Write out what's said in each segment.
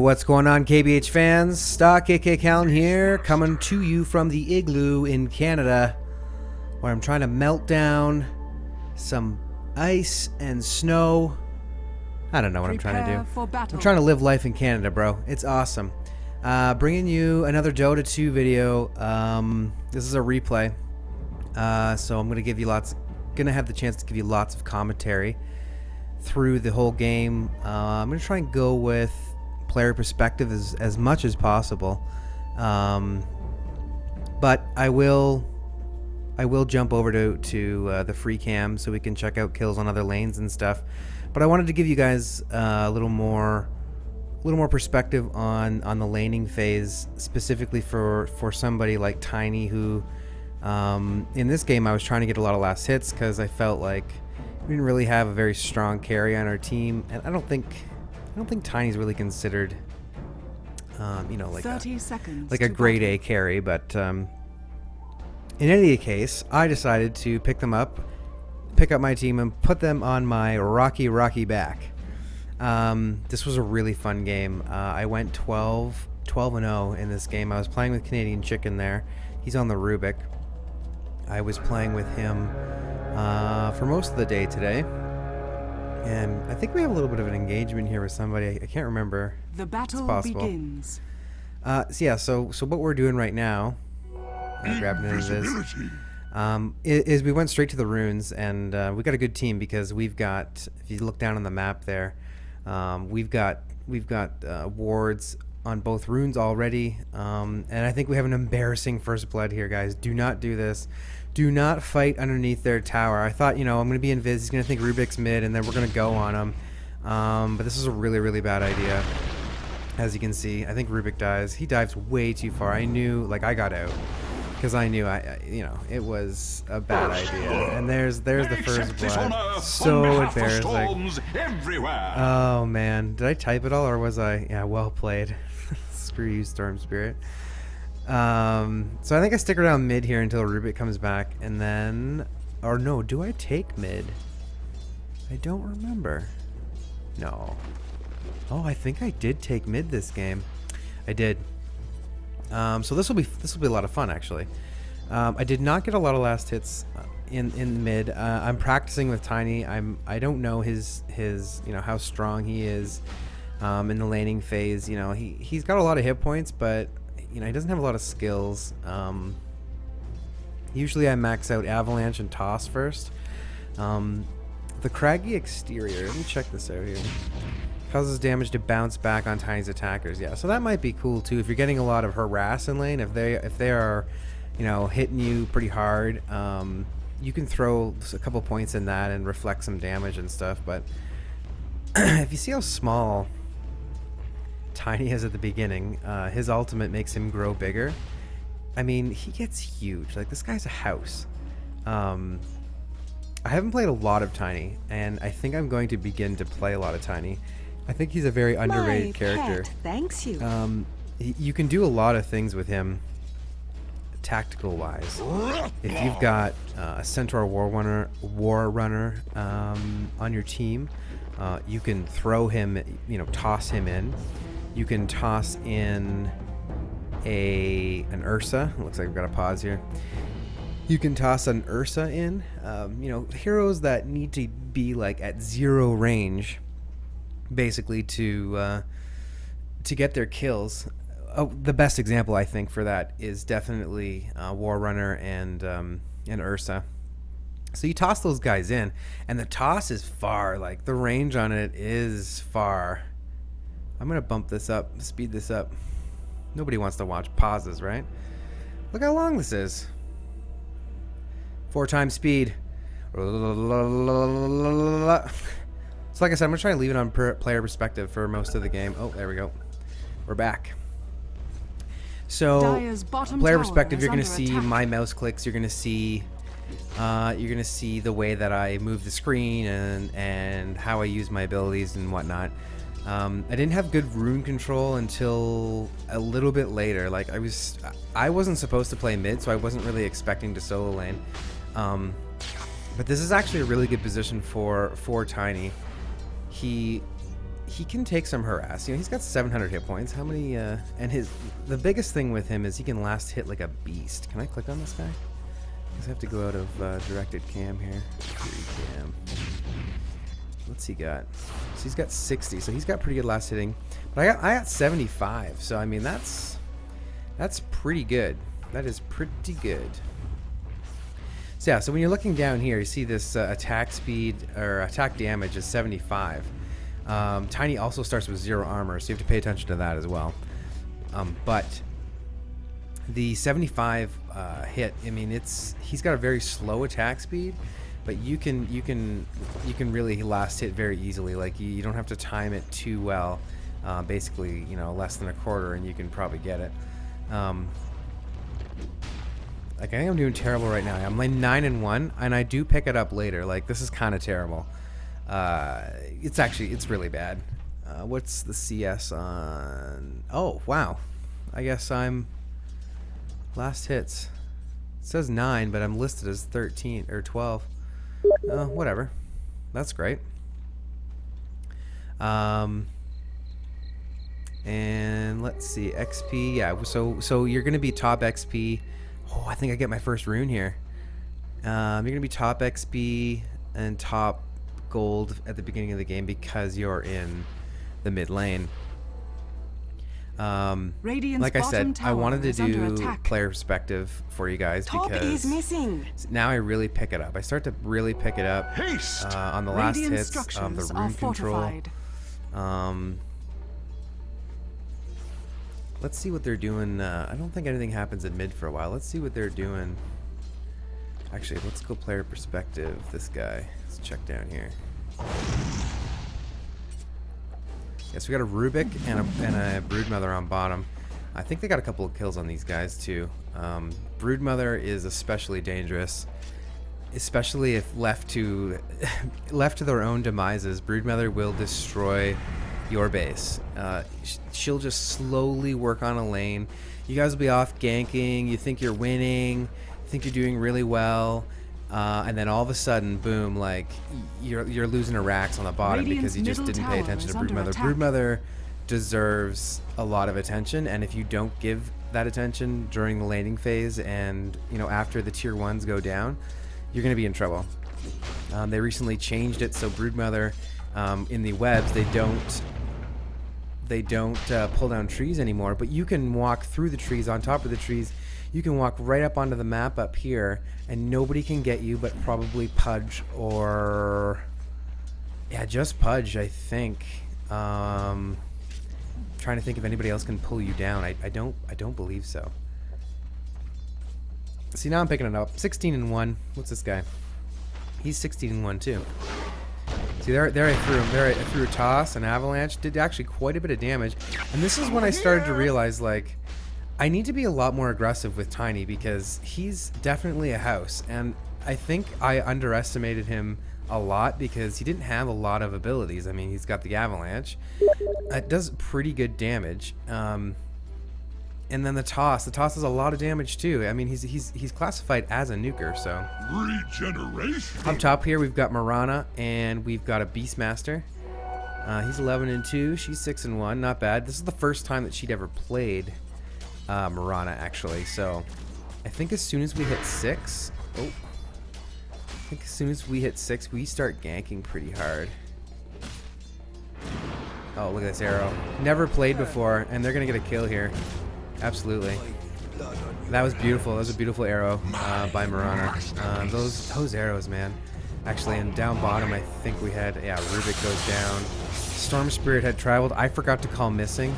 what's going on, KBH fans? Stock AK Kalan here, coming to you from the igloo in Canada, where I'm trying to melt down some ice and snow. I don't know what I'm trying to do. I'm trying to live life in Canada, bro. It's awesome. Bringing you another DOTA2 video. This is a replay, so I'm gonna give you gonna have the chance to give you lots of commentary through the whole game. I'm gonna try and go with player perspective as much as possible, but I will jump over to the free cam so we can check out kills on other lanes and stuff. But I wanted to give you guys a little more perspective on the laning phase, specifically for somebody like Tiny, who in this game I was trying to get a lot of last hits because I felt like we didn't really have a very strong carry on our team, and I don't think Tiny's really considered like a grade A carry. But in any case, I decided to pick up my team and put them on my rocky back. This was a really fun game. I went 12-0 in this game. I was playing with Canadian Chicken there. He's on the Rubik. I was playing with him for most of the day today, and I think we have a little bit of an engagement here with somebody. I can't remember. The battle begins. So what we're doing right now, grabbing into this, is we went straight to the runes, and we got a good team because we've got, if you look down on the map there, we've got wards on both runes already, and I think we have an embarrassing first blood here, guys. Do not do this. Do not fight underneath their tower. I thought, I'm going to be invis. He's going to think Rubik's mid, and then we're going to go on him. But this is a really bad idea. As you can see, I think Rubik dies. He dives way too far. I knew, I got out because I knew it was a bad idea. And there's the first blood. So embarrassing. Oh man, did I type it all, or was I? Yeah, well played. Screw you, Storm Spirit. So I think I stick around mid here until Rubik comes back, and then, or no, do I take mid? I don't remember. No. Oh, I think I did take mid this game. I did. So this will be a lot of fun, actually. I did not get a lot of last hits in mid. I'm practicing with Tiny. I don't know his how strong he is in the laning phase. He's got a lot of hit points, but he doesn't have a lot of skills. Usually I max out Avalanche and Toss first. The Craggy Exterior, let me check this out here. Causes damage to bounce back on Tiny's attackers. Yeah, so that might be cool too if you're getting a lot of harass in lane. If they are, hitting you pretty hard, you can throw a couple points in that and reflect some damage and stuff. But if you see how small Tiny is at the beginning, his ultimate makes him grow bigger. I mean, he gets huge. Like, this guy's a house. I haven't played a lot of Tiny, and I think I'm going to begin to play a lot of Tiny. I think he's a very underrated character. Thanks you. You can do a lot of things with him, tactical wise. If you've got a Centaur War Runner on your team, you can throw him, toss him in. You can toss in an Ursa. It looks like we've got a pause here. You can toss an Ursa in. Heroes that need to be at 0 range, basically to get their kills. The best example I think for that is definitely War Runner and Ursa. So you toss those guys in, and the toss is far. The range on it is far. I'm gonna bump this up, speed this up. Nobody wants to watch pauses, right? Look how long this is. 4 times speed. So like I said, I'm gonna try to leave it on player perspective for most of the game. Oh, there we go. We're back. So player perspective, you're gonna see my mouse clicks. You're gonna see the way that I move the screen and how I use my abilities and whatnot. I didn't have good rune control until a little bit later. I wasn't supposed to play mid, so I wasn't really expecting to solo lane. But this is actually a really good position for Tiny. He he can take some harass. You know, he's got 700 hit points. How many? And the biggest thing with him is he can last hit like a beast. Can I click on this guy? I have to go out of directed cam here. Free cam. What's he got? So he's got 60. So he's got pretty good last hitting. But I got 75. So I mean that's pretty good. That is pretty good. So yeah. So when you're looking down here, you see this attack speed or attack damage is 75. Tiny also starts with 0 armor, so you have to pay attention to that as well. But the 75 hit, I mean, he's got a very slow attack speed, but you can really last hit very easily. Like you don't have to time it too well. Basically, you know, less than a quarter, and you can probably get it. Like I think I'm doing terrible right now. I'm like 9-1, and I do pick it up later. Like this is kind of terrible. It's really bad. What's the CS on? Oh, wow. I guess I'm last hits. It says 9, but I'm listed as 13 or 12. Whatever. That's great. And let's see, XP. Yeah, so you're going to be top XP. Oh, I think I get my first rune here. You're going to be top XP and top gold at the beginning of the game because you're in the mid lane. Like I said, I wanted to do player perspective for you guys because now I really pick it up. I start to really pick it up on the last hits, the rune control. Let's see what they're doing. I don't think anything happens in mid for a while. Let's see what they're doing. Actually, let's go player perspective. This guy. Let's check down here. Yes, we got a Rubik and a Broodmother on bottom. I think they got a couple of kills on these guys too. Broodmother is especially dangerous, especially if left to their own demises. Broodmother will destroy your base. She'll just slowly work on a lane. You guys will be off ganking. You think you're winning. You think you're doing really well. And then all of a sudden, boom, like you're losing a Rax on the bottom because you just didn't pay attention to Broodmother. Broodmother deserves a lot of attention, and if you don't give that attention during the laning phase and, you know, after the tier 1s go down, you're going to be in trouble. They recently changed it so Broodmother in the webs, they don't pull down trees anymore, but you can walk through the trees, on top of the trees. You can walk right up onto the map up here, and nobody can get you but probably Pudge or... Yeah, just Pudge, I think. Trying to think if anybody else can pull you down. I don't believe so. See, now I'm picking it up. 16-1. What's this guy? He's 16-1 too. See, there I threw him. There I threw a toss, an avalanche. Did actually quite a bit of damage. And this is when I started to realize, like, I need to be a lot more aggressive with Tiny because he's definitely a house, and I think I underestimated him a lot because he didn't have a lot of abilities. I mean, he's got the avalanche. It does pretty good damage. And then the toss. The toss does a lot of damage too. I mean, he's classified as a nuker, so. Regeneration. Up top here, we've got Marana and we've got a Beastmaster. He's 11-2. She's 6-1. Not bad. This is the first time that she'd ever played Marana, actually. So I think as soon as we hit 6, we start ganking pretty hard. Oh, look at this arrow. Never played before, and they're gonna get a kill here. Absolutely. That was beautiful. That was a beautiful arrow by Marana. Those arrows, man. Actually, and down bottom, I think we had, yeah, Rubik goes down. Storm Spirit had traveled. I forgot to call missing.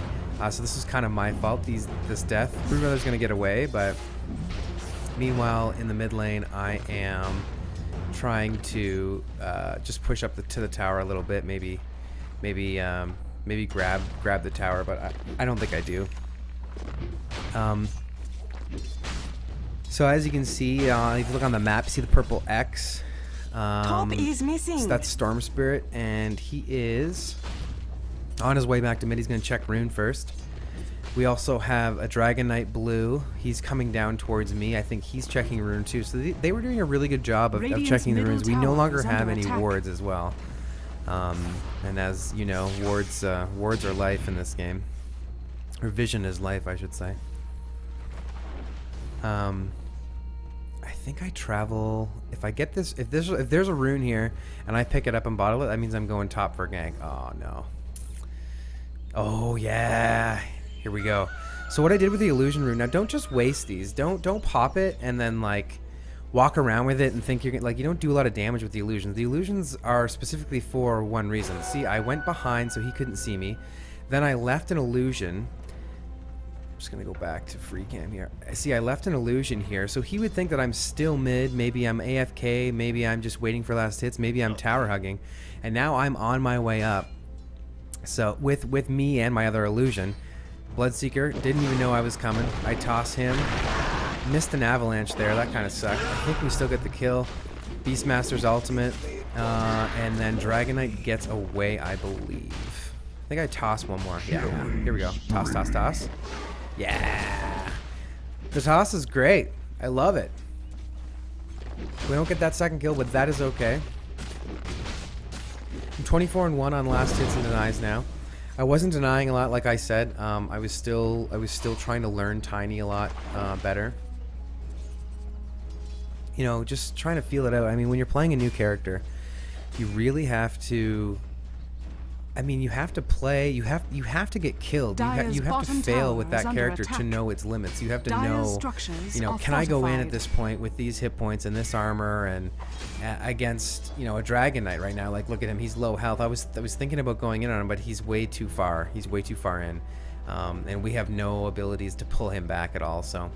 So this is kind of my fault, this death. Broodmother's going to get away, but meanwhile, in the mid lane, I am trying to just push up to the tower a little bit. Maybe grab the tower, but I don't think I do. So as you can see, if you look on the map, you see the purple X. Top is missing. So that's Storm Spirit, and he is on his way back to mid. He's going to check rune first. We also have a Dragon Knight blue. He's coming down towards me. I think he's checking rune too. So they were doing a really good job of checking the runes. We no longer have any wards as well. And as you know, wards are life in this game, or vision is life, I should say. I think I travel. If I get this, if there's a rune here and I pick it up and bottle it, that means I'm going top for gank. Oh no. Oh yeah. Here we go. So what I did with the illusion rune. Now don't just waste these. Don't pop it and then like walk around with it and think you're like, you don't do a lot of damage with the illusions. The illusions are specifically for one reason. See, I went behind so he couldn't see me. Then I left an illusion. I'm just gonna go back to free cam here. See, I left an illusion here, so he would think that I'm still mid. Maybe I'm AFK. Maybe I'm just waiting for last hits. Maybe I'm tower hugging, and now I'm on my way up. So with me and my other illusion, Bloodseeker didn't even know I was coming. I toss him, missed an avalanche there. That kind of sucked. I think we still get the kill. Beastmaster's ultimate, and then Dragon Knight gets away, I believe. I think I toss one more. Yeah. Here we go. Toss, toss, toss. Yeah. The toss is great. I love it. We don't get that second kill, but that is okay. I'm 24-1 on last hits and denies now. I wasn't denying a lot, like I said. I was still trying to learn Tiny a lot better. You know, just trying to feel it out. I mean, when you're playing a new character, you really have to. I mean, you have to play. You have to get killed. You have to fail with that character to know its limits. You have to know. You know, can I go in at this point with these hit points and this armor and against a Dragon Knight right now? Like, look at him. He's low health. I was thinking about going in on him, but he's way too far. He's way too far in, and we have no abilities to pull him back at all. So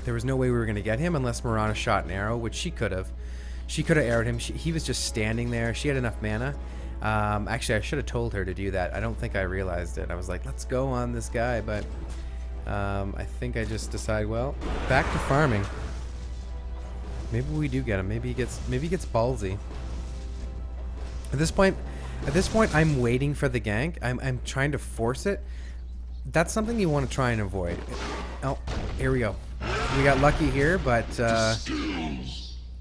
there was no way we were going to get him unless Mirana shot an arrow, which she could have. She could have arrowed him. He was just standing there. She had enough mana. Actually, I should have told her to do that. I don't think I realized it. I was like, let's go on this guy, but I think I just decided, well, back to farming. Maybe we do get him. Maybe he gets ballsy. At this point, I'm waiting for the gank. I'm trying to force it. That's something you want to try and avoid. Oh, here we go. We got lucky here, but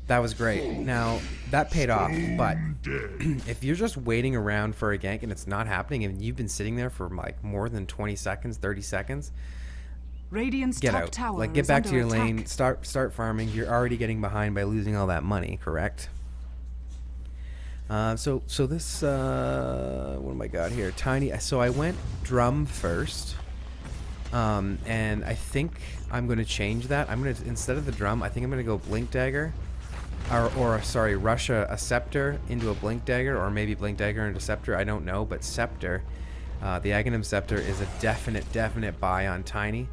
that was great. Now, that paid off, but if you're just waiting around for a gank and it's not happening and you've been sitting there for like more than 20 seconds, 30 seconds, get out. Like, get back to your lane, start farming. You're already getting behind by losing all that money, correct? So this, what am I got here? Tiny, so I went drum first, and I think I'm going to change that. Instead of the drum, I think I'm going to go Blink Dagger. Sorry, rush a Scepter into a Blink Dagger, or maybe Blink Dagger into Scepter, I don't know, but Scepter, the Aghanim Scepter is a definite buy on Tiny.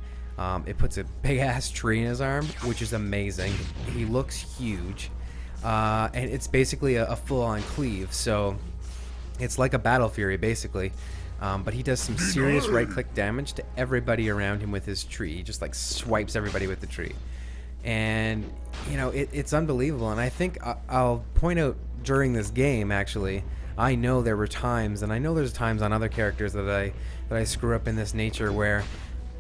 It puts a big-ass tree in his arm, which is amazing. He looks huge, and it's basically a full-on cleave, so it's like a Battle Fury, basically, but he does some serious right-click damage to everybody around him with his tree. He just, like, swipes everybody with the tree. And it's unbelievable. And I think I'll point out during this game, actually, I know there were times, and I know there's times on other characters that I screw up in this nature where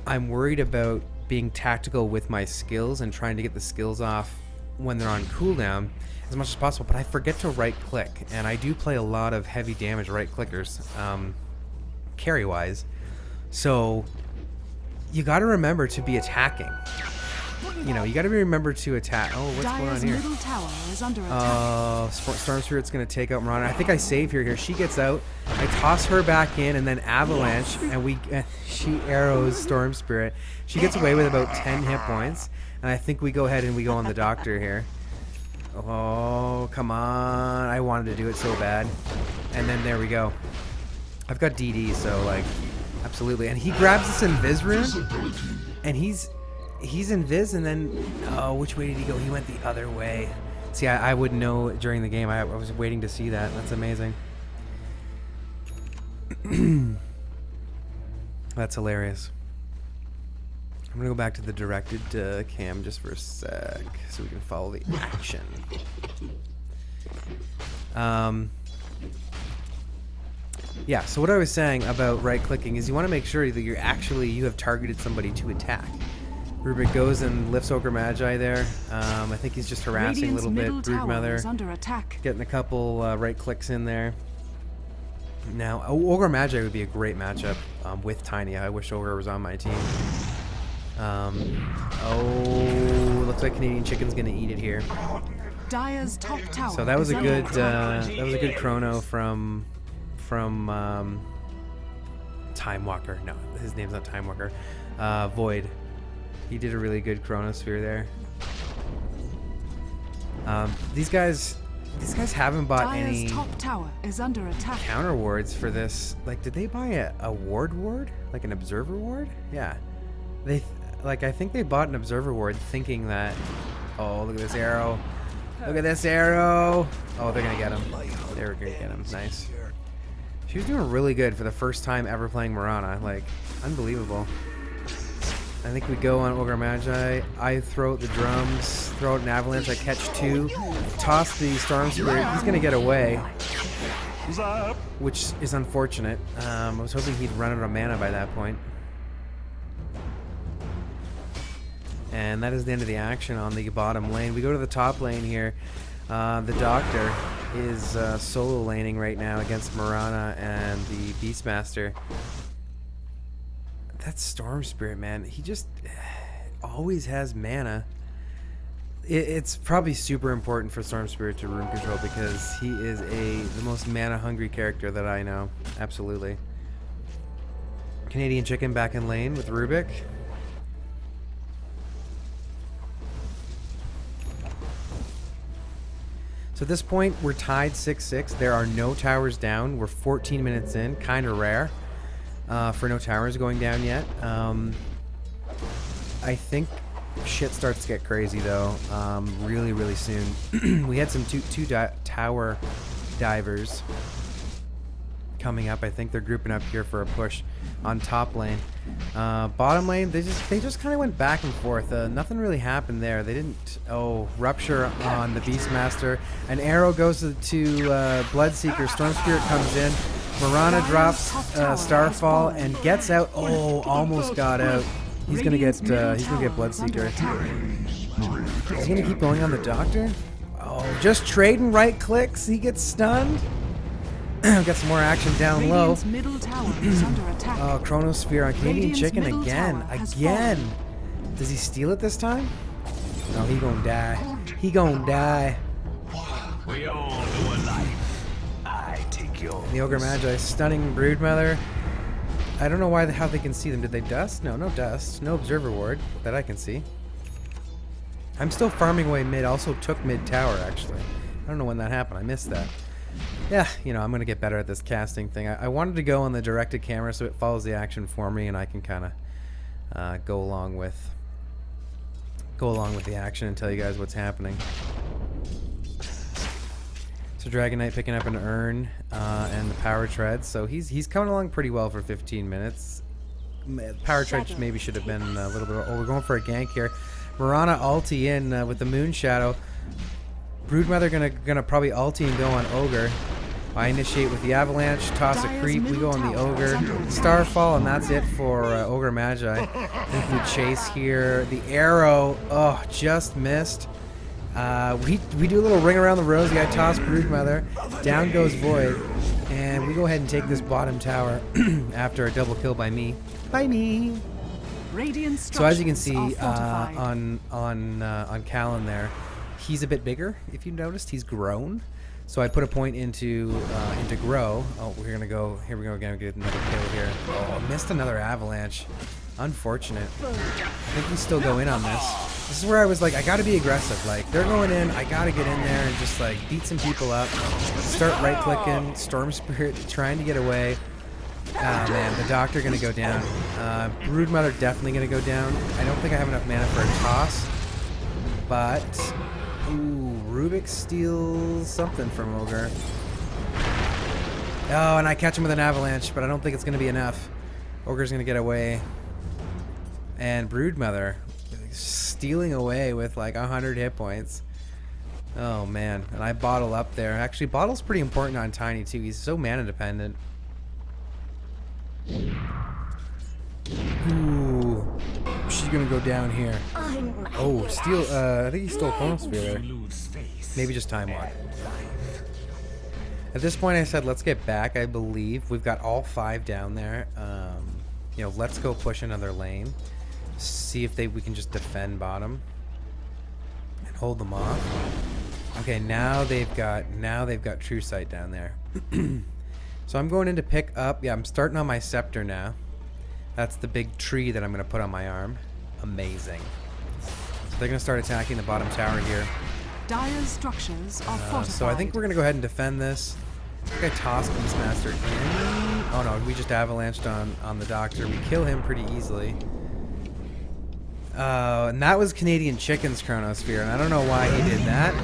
I'm worried about being tactical with my skills and trying to get the skills off when they're on cooldown as much as possible, but I forget to right click, and I do play a lot of heavy damage right clickers, carry wise, so you got to remember to be attacking. You got to remember to attack. Oh, what's going on here? Middle tower is under attack. Storm Spirit's going to take out Mirana. I think I save her here. She gets out. I toss her back in, and then Avalanche, and she arrows Storm Spirit. She gets away with about 10 hit points, and I think we go ahead and we go on the Doctor here. Oh, come on. I wanted to do it so bad. And then there we go. I've got DD, so, like, absolutely. And he grabs this Invis rune, and he's invis, and then, oh, which way did he go? He went the other way. See, I wouldn't know during the game. I was waiting to see that. That's amazing. That's hilarious. I'm gonna go back to the directed cam just for a sec so we can follow the action. Yeah, so what I was saying about right clicking is you want to make sure that you have targeted somebody to attack. Rubik goes and lifts Ogre Magi there. I think he's just harassing a little bit. Broodmother getting a couple right clicks in there. Now, Ogre Magi would be a great matchup with Tiny. I wish Ogre was on my team. Oh, looks like Canadian Chicken's gonna eat it here. Dire's top tower. So that was is a under good attack. chrono from Time Walker. No, his name's not Time Walker. Void. He did a really good chronosphere there. These guys haven't bought Dire's any top tower is under attack. counter wards for this. Like, did they buy a ward? Like an observer ward? Yeah. I think they bought an observer ward thinking that, oh, look at this arrow. Look at this arrow. Oh, they're going to get him. They were going to get him. Nice. She was doing really good for the first time ever playing Mirana. Like, unbelievable. I think we go on Ogre Magi. I throw out the drums, throw out an avalanche. I catch 2, toss the Storm Spirit. He's going to get away, which is unfortunate. I was hoping he'd run out of mana by that point. And that is the end of the action on the bottom lane. We go to the top lane here. The Doctor is solo laning right now against Mirana and the Beastmaster. That Storm Spirit, man, he just always has mana. It's probably super important for Storm Spirit to room control because he is the most mana hungry character that I know. Absolutely. Canadian Chicken back in lane with Rubik. So at this point, we're tied 6-6. There are no towers down. We're 14 minutes in. Kind of rare for no towers going down yet. I think shit starts to get crazy, though, really, really soon. We had some two tower divers coming up. I think they're grouping up here for a push on top lane. Bottom lane, they just kind of went back and forth. Nothing really happened there. They didn't. Oh, rupture on the Beastmaster. An arrow goes to Bloodseeker. Storm Spirit comes in. Mirana drops Starfall and gets out. Oh, almost got out. He's gonna get Bloodseeker. He's gonna keep going on the Doctor. Oh, just trading right clicks. He gets stunned. Got some more action down low. Radiant's middle tower is under attack. Oh, Chronosphere on Canadian Radiant's Chicken middle again. tower has Again. Does he steal it this time? No, he gonna die. He gonna die. We all know a life. I take yours. And the Ogre Magi stunning Broodmother. I don't know how they can see them. Did they dust? No, no dust. No observer ward that I can see. I'm still farming away mid. Also took mid tower, actually. I don't know when that happened. I missed that. Yeah, you know, I'm going to get better at this casting thing. I wanted to go on the directed camera so it follows the action for me and I can kind of go along with the action and tell you guys what's happening. So Dragon Knight picking up an urn and the power tread. So he's coming along pretty well for 15 minutes. Power tread maybe should have been a little bit. Oh, we're going for a gank here. Mirana ulti in with the Moon Shadow. Broodmother gonna probably ulti and go on Ogre. I initiate with the Avalanche, toss a creep, we go on the Ogre, Starfall, and that's it for Ogre Magi. I think we chase here. The arrow, oh, just missed. We do a little ring around the rosy. I toss Broodmother, down goes Void, and we go ahead and take this bottom tower after a double kill by me. By me. So as you can see on Kalan there, he's a bit bigger. If you noticed, he's grown. So I put a point into grow. Oh, we're gonna go. Here we go. We're gonna get another kill here. Oh, missed another avalanche. Unfortunate. I think we still go in on this. This is where I was like, I gotta be aggressive. Like, they're going in. I gotta get in there and just like beat some people up. Start right clicking. Storm Spirit trying to get away. Ah, man, the Doctor gonna go down. Broodmother definitely gonna go down. I don't think I have enough mana for a toss. But ooh, Rubik steals something from Ogre. Oh, and I catch him with an avalanche, but I don't think it's going to be enough. Ogre's going to get away. And Broodmother stealing away with like 100 hit points. Oh, man. And I bottle up there. Actually, bottle's pretty important on Tiny, too. He's so mana dependent. Ooh. She's going to go down here. Oh, steal. I think he stole Chronosphere there. Maybe just Time Walk. At this point, I said, let's get back. I believe we've got all 5 down there. You know, let's go push another lane. See if we can just defend bottom and hold them off. Okay, now they've got true sight down there. So I'm going in to pick up. Yeah, I'm starting on my scepter now. That's the big tree that I'm going to put on my arm. Amazing. So they're going to start attacking the bottom tower here. Dire's structures are fortified. So I think we're going to go ahead and defend this. I think I tossed Beastmaster in. Oh no, we just avalanched on the doctor. We kill him pretty easily. And that was Canadian Chicken's Chronosphere, and I don't know why he did that.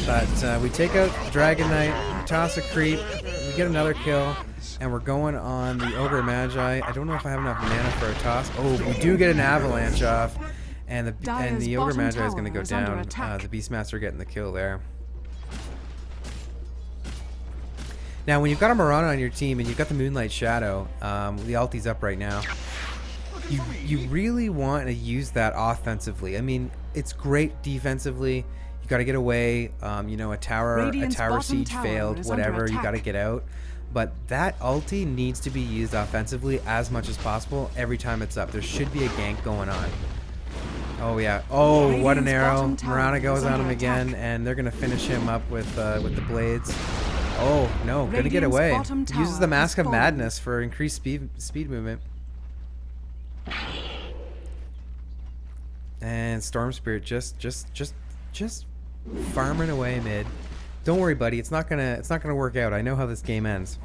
But we take out the Dragon Knight, toss a creep, we get another kill, and we're going on the Ogre Magi. I don't know if I have enough mana for a toss. Oh, we do get an avalanche off, and the Ogre Magi is going to go down. The Beastmaster getting the kill there. Now, when you've got a Marana on your team and you've got the Moonlight Shadow, the ulti's up right now. You really want to use that offensively. I mean, it's great defensively. You got to get away. You know, a tower siege failed, whatever. You got to get out. But that ulti needs to be used offensively as much as possible every time it's up. There should be a gank going on. Oh yeah. Oh, what an arrow! Marana goes on him again, and they're gonna finish him up with the blades. Oh no, gonna get away. Uses the Mask of Madness for increased speed movement. And Storm Spirit just farming away mid. Don't worry, buddy. It's not gonna work out. I know how this game ends,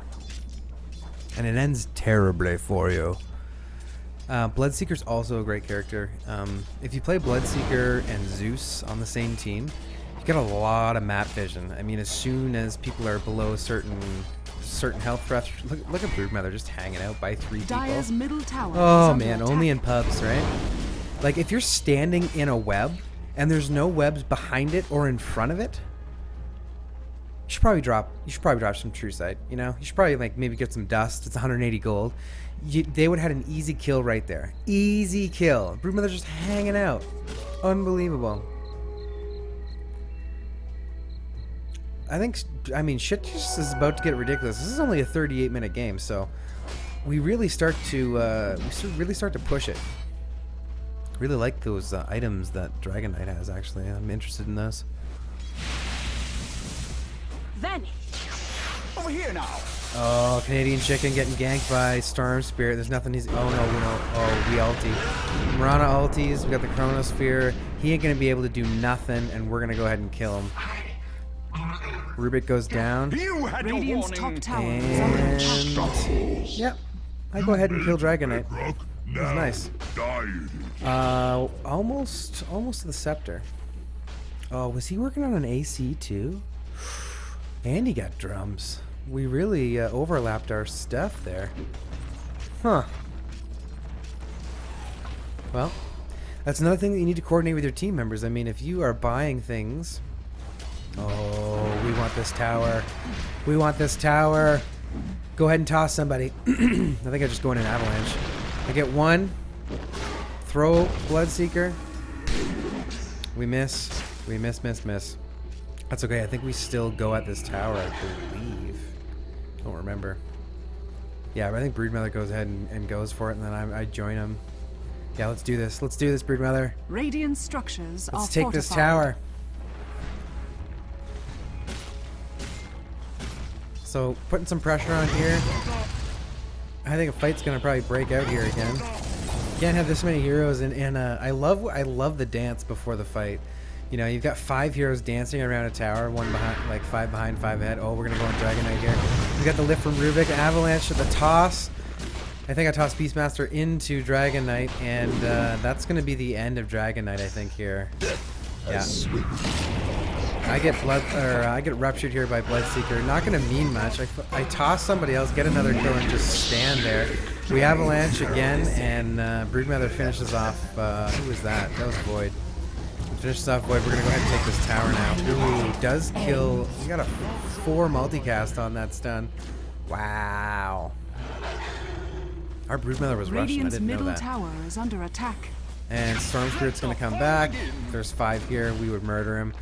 and it ends terribly for you. Bloodseeker's also a great character. If you play Bloodseeker and Zeus on the same team, you get a lot of map vision. I mean, as soon as people are below certain health threshold, look at Broodmother just hanging out by 3 people. Dire's middle tower Oh man, only in pubs, right? Like if you're standing in a web and there's no webs behind it or in front of it, you should probably drop some true sight. You know, you should probably like maybe get some dust. It's 180 gold. They would have had an easy kill right there. Easy kill. Broodmother's just hanging out. Unbelievable. I mean, shit just is about to get ridiculous. This is only a 38-minute game, so we really start to push it. Really like those items that Dragon Knight has. Actually, I'm interested in those. Then Over here now. Oh, Canadian Chicken getting ganked by Storm Spirit. There's nothing he's... Oh, no, we know. Oh, we ulti. Marana ultis. We got the Chronosphere. He ain't going to be able to do nothing, and we're going to go ahead and kill him. Rubik goes down. You had your Radiant's warning. top tower is under attack. And... Yep. I go ahead and kill Dragon Knight. That was nice. Almost to the Scepter. Oh, was he working on an AC too? And he got drums. We really overlapped our stuff there. Huh. Well, that's another thing that you need to coordinate with your team members. I mean, if you are buying things... Oh, we want this tower. We want this tower. Go ahead and toss somebody. I think I just go in an avalanche. I get one. Throw Bloodseeker. We miss. We miss. That's okay. I think we still go at this tower, I believe. Don't remember. Yeah, but I think Broodmother goes ahead and goes for it, and then I join him. Yeah, let's do this. Let's do this, Broodmother. Radiant structures are Let's take fortified. this tower. So, putting some pressure on here. I think a fight's gonna probably break out here again. Can't have this many heroes, and I love the dance before the fight. You know, you've got 5 heroes dancing around a tower, one behind, like 5 behind, 5 ahead. Oh, we're gonna go on Dragon Knight here. We got the lift from Rubik, avalanche to the toss. I think I tossed Beastmaster into Dragon Knight, and that's gonna be the end of Dragon Knight, I think here. Yeah. I get ruptured here by Bloodseeker. Not gonna mean much. I toss somebody else, get another kill, and just stand there. We avalanche again, and Broodmother finishes off. Who was that? That was Void. Finishes off Void. We're gonna go ahead and take this tower now. Ooh, does kill. We got a 4 multicast on that stun. Wow. Our Broodmother was Russian. I Radiant's didn't know middle that. tower is under attack. And Storm Spirit's going to come back. If there's 5 here, we would murder him.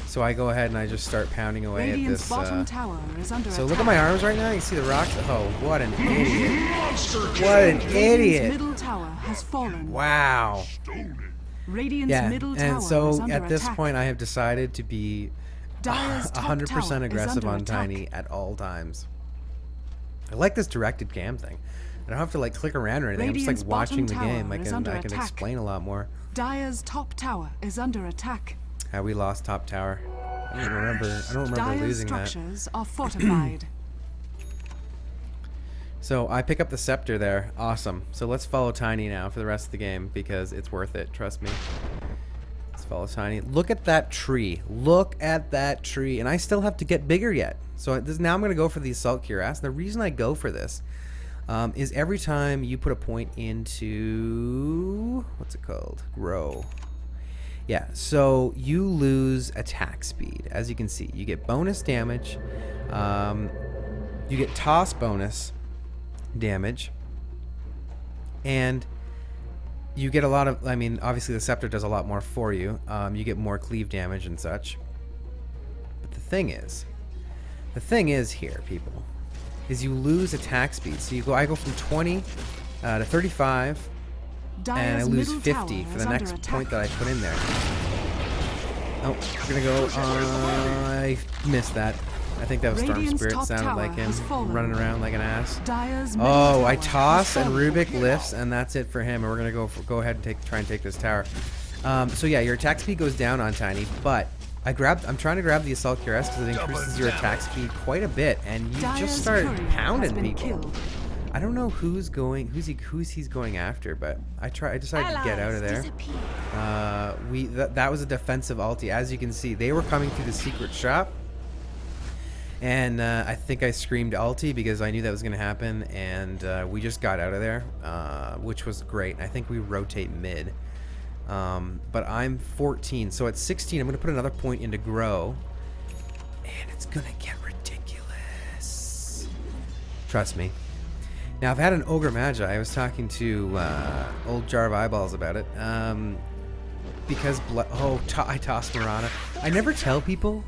So I go ahead and I just start pounding away at Radiant's this. bottom tower is under So attack. look at my arms right now. You can see the rocks. Oh, what an idiot. What an Radiant's idiot. middle tower has fallen. Wow. Radiant's Yeah, middle tower and so is under at this attack. point I have decided to be Dire's top 100% tower is aggressive under on attack. Tiny at all times. I like this directed cam thing. I don't have to like click around or anything. I'm Radiant's just like watching the bottom game. tower I is can under I can attack. explain a lot more. Dire's top tower is under attack. How we lost top tower. I don't remember Dire's losing that. structures are fortified. So I pick up the scepter there. Awesome. So let's follow Tiny now for the rest of the game because it's worth it. Trust me. Let's follow Tiny. Look at that tree. Look at that tree. And I still have to get bigger yet. So now I'm going to go for the Assault Cuirass. The reason I go for this is every time you put a point into... What's it called? Grow. Yeah, so you lose attack speed. As you can see, you get bonus damage. You get toss bonus damage. And you get a lot of... I mean, obviously the Scepter does a lot more for you. You get more cleave damage and such. But the thing is here, people, is you lose attack speed. So I go from 20 to 35, and I Dire's lose middle 50 tower for is the under next attack. point that I put in there. Oh, we're gonna go. I missed that. I think that was Storm Radiant's Spirit. top Sounded tower like him has fallen. running around like an ass. Dire's middle Oh, tower I has toss and fallen. Rubik lifts, and that's it for him. And we're gonna go ahead and try and take this tower. So yeah, your attack speed goes down on Tiny, but I'm trying to grab the Assault Cuirass because it increases your attack speed quite a bit, and you Dire's just start courier pounding has been people. killed. I don't know who's he's going after, but I decided to get out of there. That was a defensive ulti. As you can see, they were coming through the secret shop, and I think I screamed ulti because I knew that was going to happen, and we just got out of there, which was great. I think we rotate mid, but I'm 14, so at 16 I'm going to put another point into grow, and it's going to get ridiculous. Trust me. Now, I've had an Ogre Magi. I was talking to old Jar of Eyeballs about it. Because I tossed Mirana. I never tell people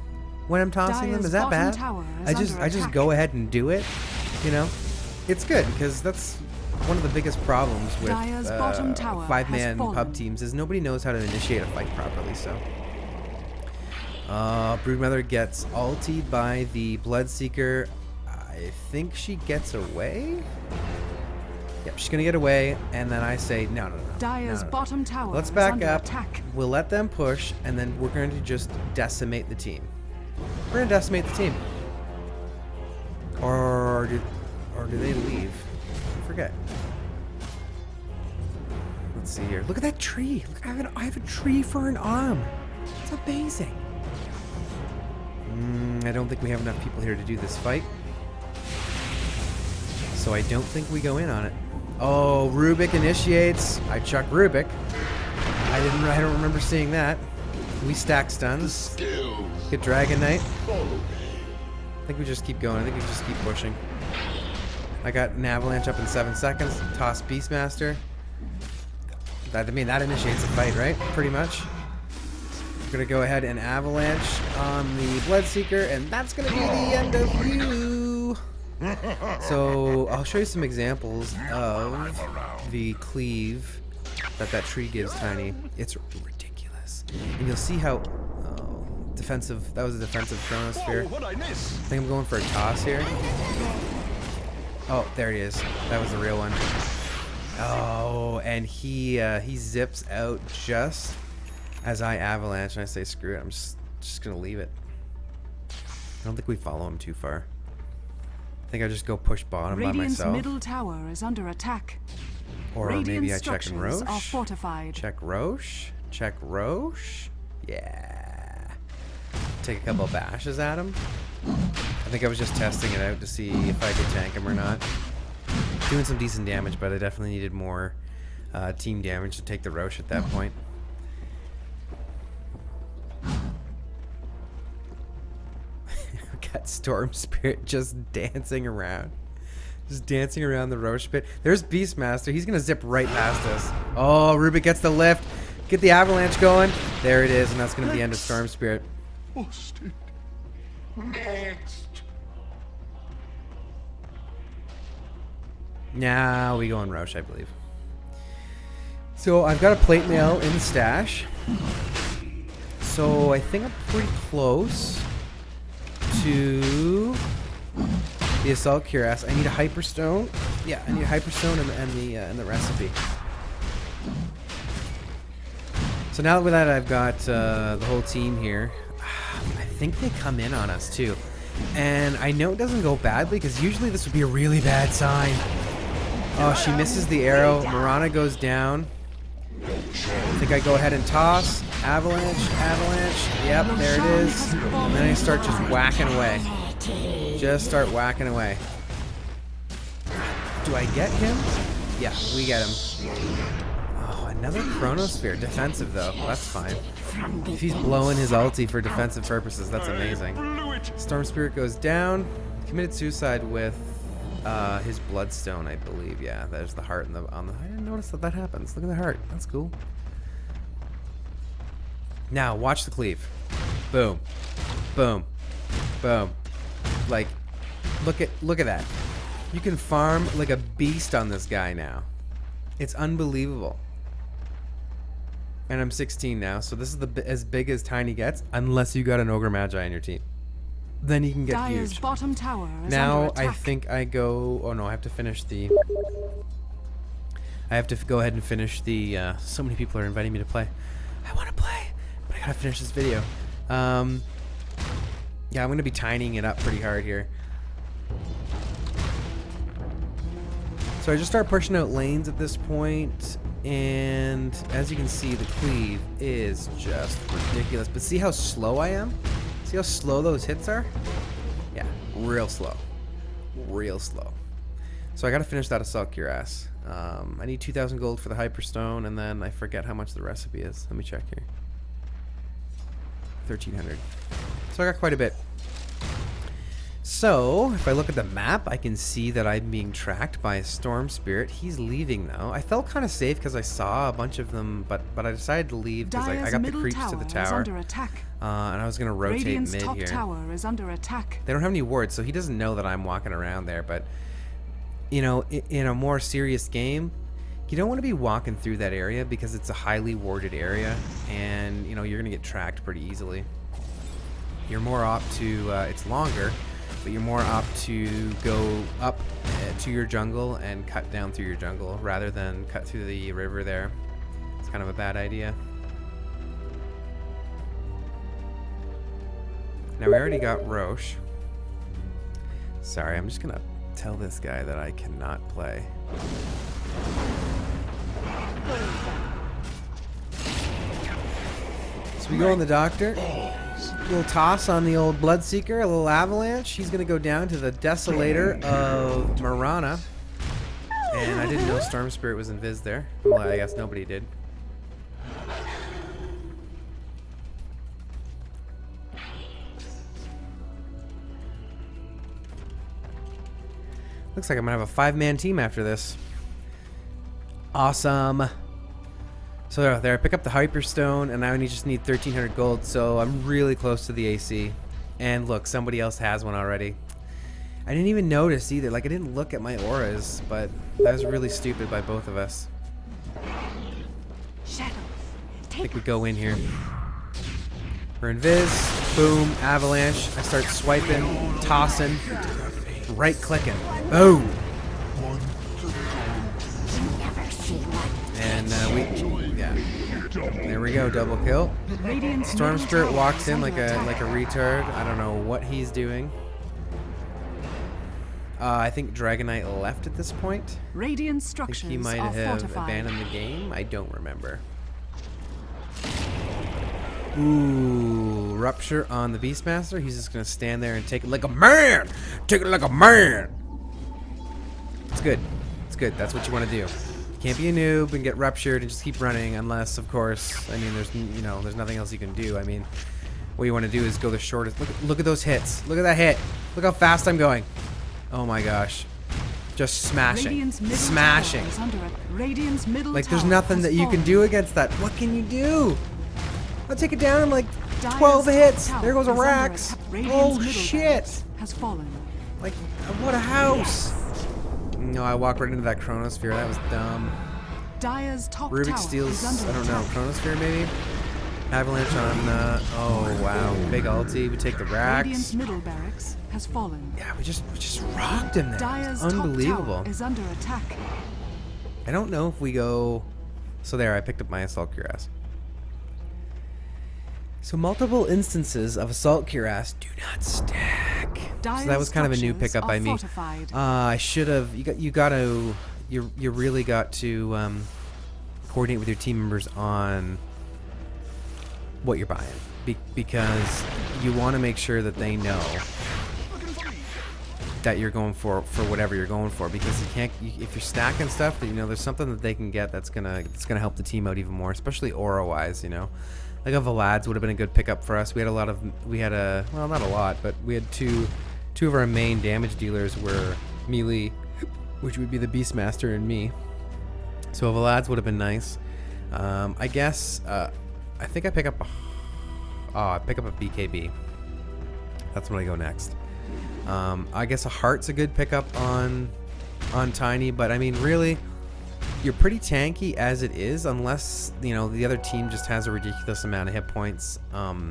when I'm tossing them. Dire's Is that bottom bad? tower is I just under attack. go ahead and do it. You know, it's good because that's one of the biggest problems with Dire's bottom tower has 5-man fallen. pub teams is nobody knows how to initiate a fight properly. So, Broodmother gets ultied by the Bloodseeker. I think she gets away. Yep, she's gonna get away, and then I say, no. Dire's no. bottom tower Let's is back under up. attack. We'll let them push, and then we're going to just decimate the team. We're gonna decimate the team. Or do they leave? I forget. Let's see here. Look at that tree. Look, I have a tree for an arm. It's amazing. I don't think we have enough people here to do this fight. So I don't think we go in on it. Oh, Rubik initiates. I chuck Rubik. I don't remember seeing that. We stack stuns. Get Dragon Knight. I think we just keep going. I think we just keep pushing. I got an avalanche up in 7 seconds. Toss Beastmaster. That initiates a fight, right? Pretty much. We're gonna go ahead and avalanche on the Bloodseeker, and that's gonna be the end of you. So I'll show you some examples of the cleave that tree gives Tiny. It's ridiculous, and you'll see how defensive. That was a defensive Chronosphere. I think I'm going for a toss here. Oh, there he is. That was the real one. Oh, and he zips out just as I avalanche, and I say, screw it. I'm just gonna leave it. I don't think we follow him too far. I think I just go push bottom by Radiant's myself. middle tower is under attack. Or Radiant maybe I check and structures Roche. are fortified. Check Roche. Check Roche. Yeah. Take a couple of bashes at him. I think I was just testing it out to see if I could tank him or not. Doing some decent damage, but I definitely needed more team damage to take the Roche at that point. Got Storm Spirit just dancing around. Just dancing around the Roche pit. There's Beastmaster. He's going to zip right past us. Oh, Rubik gets the lift. Get the avalanche going. There it is, and that's going to be the end of Storm Spirit. Busted. Next. Now we go on Roche, I believe. So I've got a plate mail in the stash. So I think I'm pretty close to the Assault Cuirass. I need a Hyperstone. Yeah, I need a Hyperstone and the recipe. So now with that, I've got the whole team here. I think they come in on us too. And I know it doesn't go badly because usually this would be a really bad sign. Oh, she misses the arrow. Marana goes down. I think I go ahead and toss. Avalanche, avalanche. Yep, there it is. And then I start just whacking away. Just start whacking away. Do I get him? Yeah, we get him. Oh, another Chronosphere. Defensive, though. Well, that's fine. If he's blowing his ulti for defensive purposes, that's amazing. Storm Spirit goes down. Committed suicide with his Bloodstone, I believe. Yeah, there's the heart on the. I didn't notice that happens. Look at the heart. That's cool. Now watch the cleave. Boom, boom, boom. Like, look at that. You can farm like a beast on this guy now. It's unbelievable. And I'm 16 now, so this is as big as Tiny gets, unless you got an Ogre Magi on your team. Then you can get Dire's huge. bottom tower is Now under attack. I think I go. Oh no, I have to finish the. I have to go ahead and finish the. So many people are inviting me to play. I want to play, but I gotta finish this video. Yeah, I'm gonna be tinying it up pretty hard here. So I just start pushing out lanes at this point, and as you can see, the cleave is just ridiculous. But see how slow I am? See how slow those hits are? Yeah, real slow. Real slow. So I gotta finish that Assault Cuirass. I need 2,000 gold for the Hyperstone, and then I forget how much the recipe is. Let me check here. 1,300. So I got quite a bit. So, if I look at the map, I can see that I'm being tracked by a Storm Spirit. He's leaving now. I felt kind of safe because I saw a bunch of them, but I decided to leave because I got the creeps to the tower. Under attack. And I was going to rotate Radiant's mid top here. tower is under attack. They don't have any wards, so he doesn't know that I'm walking around there, but, you know, in a more serious game, you don't want to be walking through that area because it's a highly warded area, and, you know, you're going to get tracked pretty easily. You're more apt to, it's longer, but you're more apt to go up to your jungle and cut down through your jungle rather than cut through the river there. It's kind of a bad idea. Now we already got Roche. Sorry, I'm just gonna tell this guy that I cannot play. So we go on the Doctor. A little toss on the old Bloodseeker, a little avalanche. He's gonna go down to the Desolator of Marana. And I didn't know Storm Spirit was in Viz there. Well, I guess nobody did. Looks like I'm gonna have a 5-man team after this. Awesome. So there, I pick up the Hyperstone, and now I just need 1,300 gold, so I'm really close to the AC. And look, somebody else has one already. I didn't even notice either. Like, I didn't look at my auras, but that was really stupid by both of us. Shadows. I think we go in here. We're in Viz. Boom. Avalanche. I start swiping, tossing, right-clicking. Boom. And yeah, there we go, double kill. Storm Spirit walks in like a retard. I don't know what he's doing. I think Dragonite left at this point. Radiant I structures think he might are have fortified. abandoned the game. I don't remember. Ooh, Rupture on the Beastmaster. He's just gonna stand there and take it like a man. Take it like a man. It's good. It's good. That's what you want to do. Can't be a noob and get ruptured and just keep running unless, of course, I mean, there's nothing else you can do. I mean, what you want to do is go the shortest. Look at those hits. Look at that hit. Look how fast I'm going. Oh my gosh. Just smashing. Radiant's middle Smashing. tower is under Radiant's middle Like, there's tower nothing has that you can fallen. do against that. What can you do? I'll take it down in like Dire's 12 top hits. tower There goes a is under Rax. attack. Radiant's Oh, middle shit. barracks has fallen. Like, what a house. No, I walked right into that Chronosphere. That was dumb. Dire's top Rubik tower steals, is under I don't know, attack. Chronosphere maybe? Avalanche on, oh wow, big ulti. We take the Radiant's Rax. middle barracks has fallen. Yeah, we just rocked him there. Dire's It's top unbelievable. tower is under attack. I don't know if we go. So there, I picked up my Assault Cuirass. So multiple instances of Assault Cuirass do not stack. So that was kind of a new pickup by me. I should have. You really got to coordinate with your team members on what you're buying, because you want to make sure that they know that you're going for whatever you're going for, because you can't, if you're stacking stuff that, you know, there's something that they can get that's gonna help the team out even more, especially aura wise, you know. Like a Vlad's would have been a good pickup for us. We had well, not a lot, but we had two of our main damage dealers were melee, which would be the Beastmaster and me. So a Vlad's would have been nice. I guess I think I pick up a BKB. That's when I go next. I guess a Heart's a good pickup on Tiny, but I mean, really, you're pretty tanky as it is, unless, you know, the other team just has a ridiculous amount of hit points. I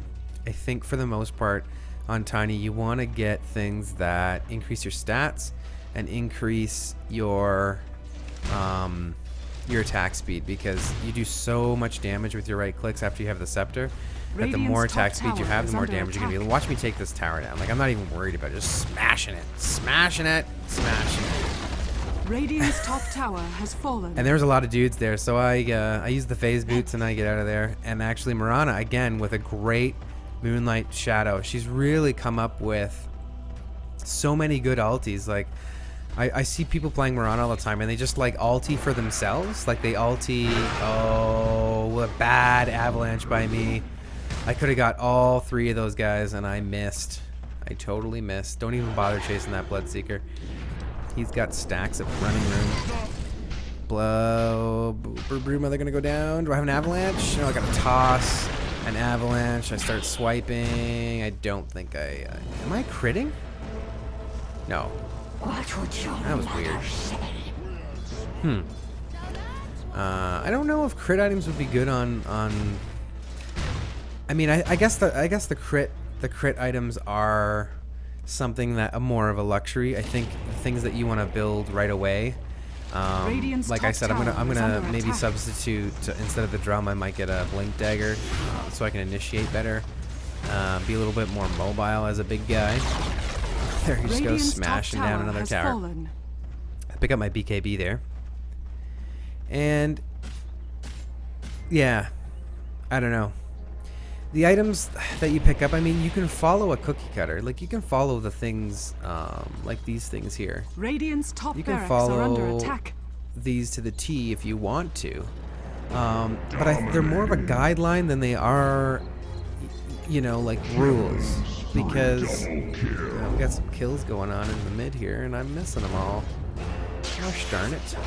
think for the most part on Tiny, you want to get things that increase your stats and increase your attack speed, because you do so much damage with your right clicks after you have the scepter, that the more attack speed you have, the more damage you're gonna be. Watch me take this tower down. Like, I'm not even worried about it. Just smashing it, smashing it, smashing it. Radiant's top tower has fallen. And there's a lot of dudes there, so I use the phase boots and I get out of there. And actually, Mirana again with a great Moonlight Shadow. She's really come up with so many good ultis. Like, I see people playing Mirana all the time, and they just like ulti for themselves. Like they ulti. Oh, a bad avalanche by me. I could have got all three of those guys, and I missed. I totally missed. Don't even bother chasing that Bloodseeker. He's got stacks of running room. Broom, are they gonna go down? Do I have an avalanche? No, I got a toss, an avalanche. I start swiping. I don't think I. Am I critting? No. That was weird. I don't know if crit items would be good on. I mean, I guess the crit items are something that more of a luxury. I think the things that you want to build right away. Like I said, I'm gonna maybe substitute instead of the drum. I might get a blink dagger, so I can initiate better. Be a little bit more mobile as a big guy. There he just goes smashing down another tower. Fallen. I pick up my BKB there. And yeah, I don't know. The items that you pick up, I mean, you can follow a cookie cutter. Like, you can follow the things, like these things here. Radiant's top You can barracks are under follow attack. these to the T if you want to. But they're more of a guideline than they are, you know, like rules. Because we got some kills going on in the mid here, and I'm missing them all. Gosh darn it.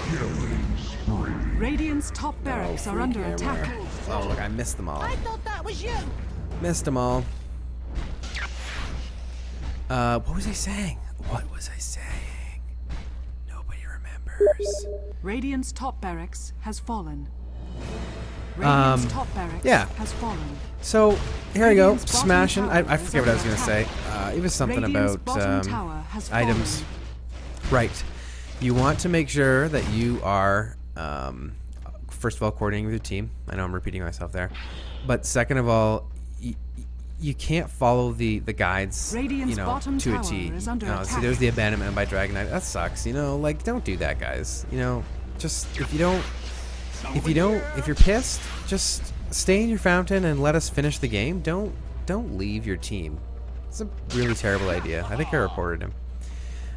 Radiant's top barracks are under attack. Oh, look, I missed them all. I thought that was you. Missed them all. What was I saying? What was I saying? Nobody remembers. Radiant's top barracks has fallen. Radiant's top barracks yeah. has fallen. So, here I go, Radiant's bottom smashing. tower I is forget what I was under going to say. attack. It was something Radiant's about bottom tower has items. fallen. Right. You want to make sure that you are, first of all, coordinating with your team. I know I'm repeating myself there. But second of all, you can't follow the guides, Radiant's you know, bottom to a tower T. is under See, attack. there's the abandonment by Dragon Knight. That sucks, you know, like, don't do that, guys. You know, just, if you're pissed, just stay in your fountain and let us finish the game. Don't leave your team. It's a really terrible idea. I think I reported him.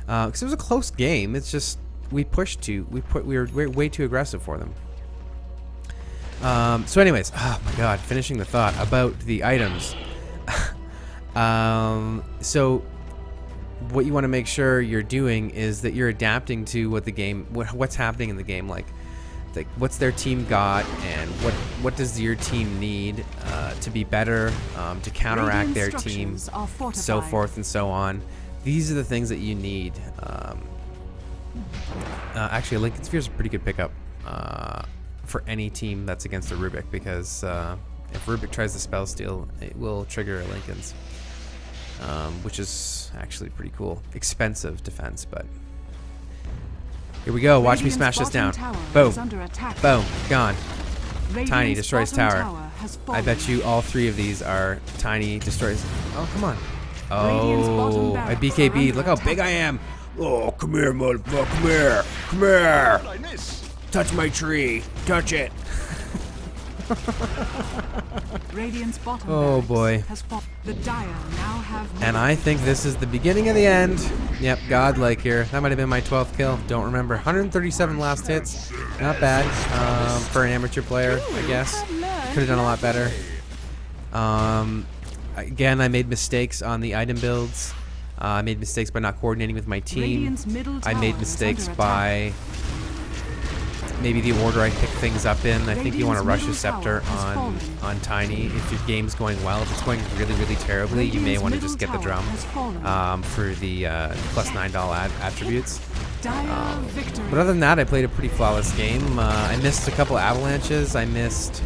Because it was a close game. It's just we were way too aggressive for them. So anyways, oh my god, finishing the thought about the items. So what you want to make sure you're doing is that you're adapting to what the game, what's happening in the game, like what's their team got, and what does your team need to be better, to counteract their team, so forth and so on. These are the things that you need. Actually, Lincoln Sphere is a pretty good pickup for any team that's against a Rubik, because if Rubik tries to spell steal, it will trigger a Lincoln's, which is actually pretty cool. Expensive defense, but here we go. Watch me smash this down. Boom. Boom. Gone. Tiny destroys tower. I bet you all 3 of these are Tiny destroys. Oh, come on. Oh, I BKB. Look how big I am. Oh, come here, motherfucker. Come here. Come here. Touch my tree. Touch it. Radiant's bottom Oh boy. The Dire now have And I think this is the beginning of the end. Yep, godlike here. That might have been my 12th kill. Don't remember. 137 last hits. Not bad for an amateur player, I guess. Could have done a lot better. Again, I made mistakes on the item builds. I made mistakes by not coordinating with my team. I made mistakes by maybe the order I pick things up in. I think you want to rush a scepter on Tiny if your game's going well. If it's going really, really terribly, you may want to just get the drum for the +9 attributes. But other than that, I played a pretty flawless game. I missed a couple avalanches. I missed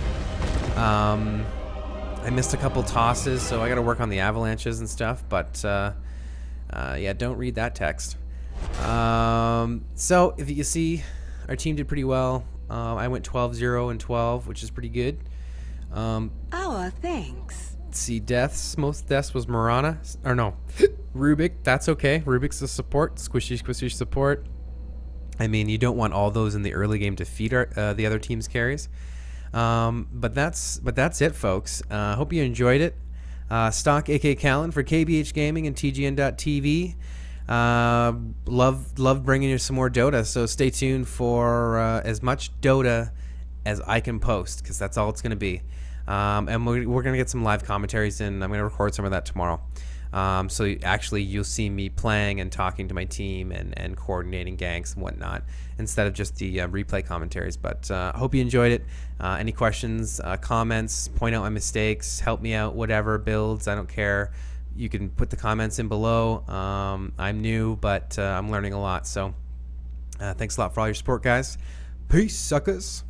a couple tosses, so I got to work on the avalanches and stuff. But yeah, don't read that text. So if you see, our team did pretty well. I went 12-0 and 12, which is pretty good. Thanks. Let's see, deaths. Most deaths was Marana. Or no, Rubik. That's okay. Rubik's the support. Squishy support. I mean, you don't want all those in the early game to feed the other team's carries. But that's it, folks. Hope you enjoyed it. Stock AK Kalan for KBH Gaming and TGN.TV. Love bringing you some more Dota, so stay tuned for as much Dota as I can post, because that's all it's going to be. And we're going to get some live commentaries in. I'm going to record some of that tomorrow. So actually you'll see me playing and talking to my team and coordinating ganks and whatnot, instead of just the replay commentaries. But I hope you enjoyed it. Any questions, comments, point out my mistakes, help me out, whatever, builds, I don't care. You can put the comments in below. I'm new, but I'm learning a lot. So thanks a lot for all your support, guys. Peace, suckers.